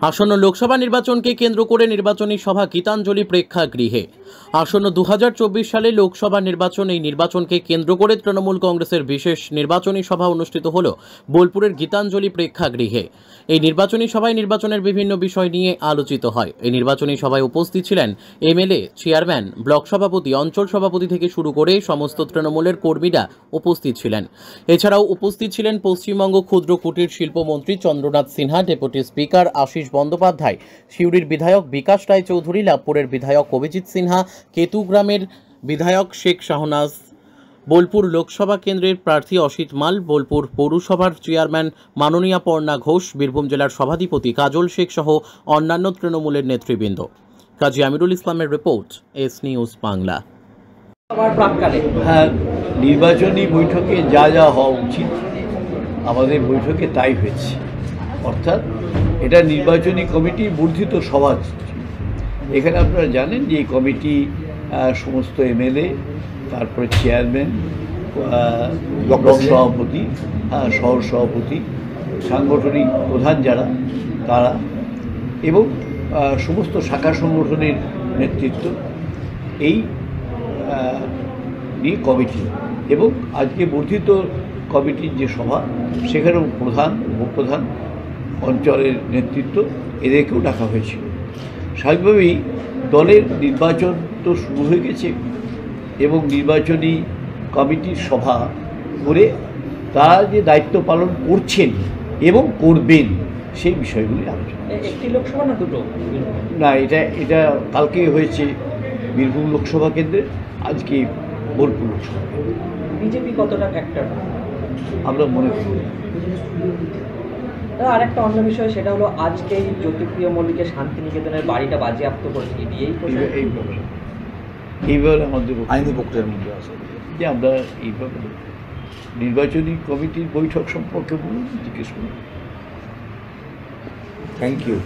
আসন্ন লোকসভা নির্বাচনকে কেন্দ্র করে নির্বাচনী সভা গীতাঞ্জলি প্রেক্ষাগৃহে। আসন্ন 2024 সালে লোকসভা নির্বাচন, এই নির্বাচনকে কেন্দ্র করে তৃণমূল কংগ্রেসের বিশেষ নির্বাচনী সভা অনুষ্ঠিত হল বোলপুরের গীতাঞ্জলি প্রেক্ষাগৃহে। এই নির্বাচনী সভায় নির্বাচনের বিভিন্ন বিষয় নিয়ে আলোচিত হয়। এই নির্বাচনী সভায় উপস্থিত ছিলেন এমএলএ, চেয়ারম্যান, ব্লক সভাপতি, অঞ্চল সভাপতি থেকে শুরু করে সমস্ত তৃণমূলের কর্মীরা উপস্থিত ছিলেন। এছাড়াও উপস্থিত ছিলেন পশ্চিমবঙ্গ ক্ষুদ্র কুটির শিল্পমন্ত্রী চন্দ্রনাথ সিনহা, ডেপুটি স্পিকার আশিস বন্দ্যোপাধ্যায়, সিউড়ির বিধায়ক বিকাশ রায়চৌধুরী, লাভপুরের বিধায়ক অভিজিৎ সিনহা, কেতুগ্রামের বিধায়ক শেখ শাহনাজ, বোলপুর লোকসভা কেন্দ্রের প্রার্থী অসিত মাল, বোলপুর পৌরসভার চেয়ারম্যান মাননীয়া পর্ণা ঘোষ, বীরভূম জেলার সভাধিপতি কাজল শেখ সহ অন্যান্য তৃণমূলের নেতৃবৃন্দ। কাজী আমিরুল ইসলামের রিপোর্ট, এস নিউজ বাংলা। হ্যাঁ, নির্বাচনী বৈঠকে যা যা হওয়া উচিত আমাদের বৈঠকে তাই হয়েছে। অর্থাৎ এটা নির্বাচনী কমিটি বর্ধিত সভা। এখানে আপনারা জানেন যে এই কমিটি সমস্ত এমএলএ, তারপরে চেয়ারম্যান, ব্লক সভাপতি, শহর সভাপতি, সাংগঠনিক প্রধান যারা তারা এবং সমস্ত শাখা সংগঠনের নেতৃত্ব, এই নিয়ে কমিটি। এবং আজকে বর্ধিত কমিটির যে সভা, সেখানেও প্রধান, উপপ্রধান, অঞ্চলের নেতৃত্ব এদেরকেও ডাকা হয়েছিল। স্বাভাবিকভাবেই দলের নির্বাচন তো শুরু হয়ে গেছে এবং নির্বাচনী কমিটির সভা করে তারা যে দায়িত্ব পালন করছেন এবং করবেন সেই বিষয়গুলি আলোচনা। একটি লোকসভা না দুটো? না, এটা কালকে হয়েছে বীরভূম লোকসভা কেন্দ্রে, আজকে বোলপুর লোকসভা কেন্দ্রে। বিজেপি কতটা ফ্যাক্টর আমরা মনে করি। আর একটা অন্য বিষয়, সেটা হলো আজকে জ্যোতিপ্রিয় মল্লিকের শান্তিনিকেতনের বাড়িটা বাজেয়াপ্ত করেছে ইডি। এইভাবে আমাদের আইনি প্রক্রিয়ার মধ্যে আছে যে আমরা এইভাবে নির্বাচনী কমিটির বৈঠক সম্পর্কে বলুন, জিজ্ঞেস করুন। Thank you.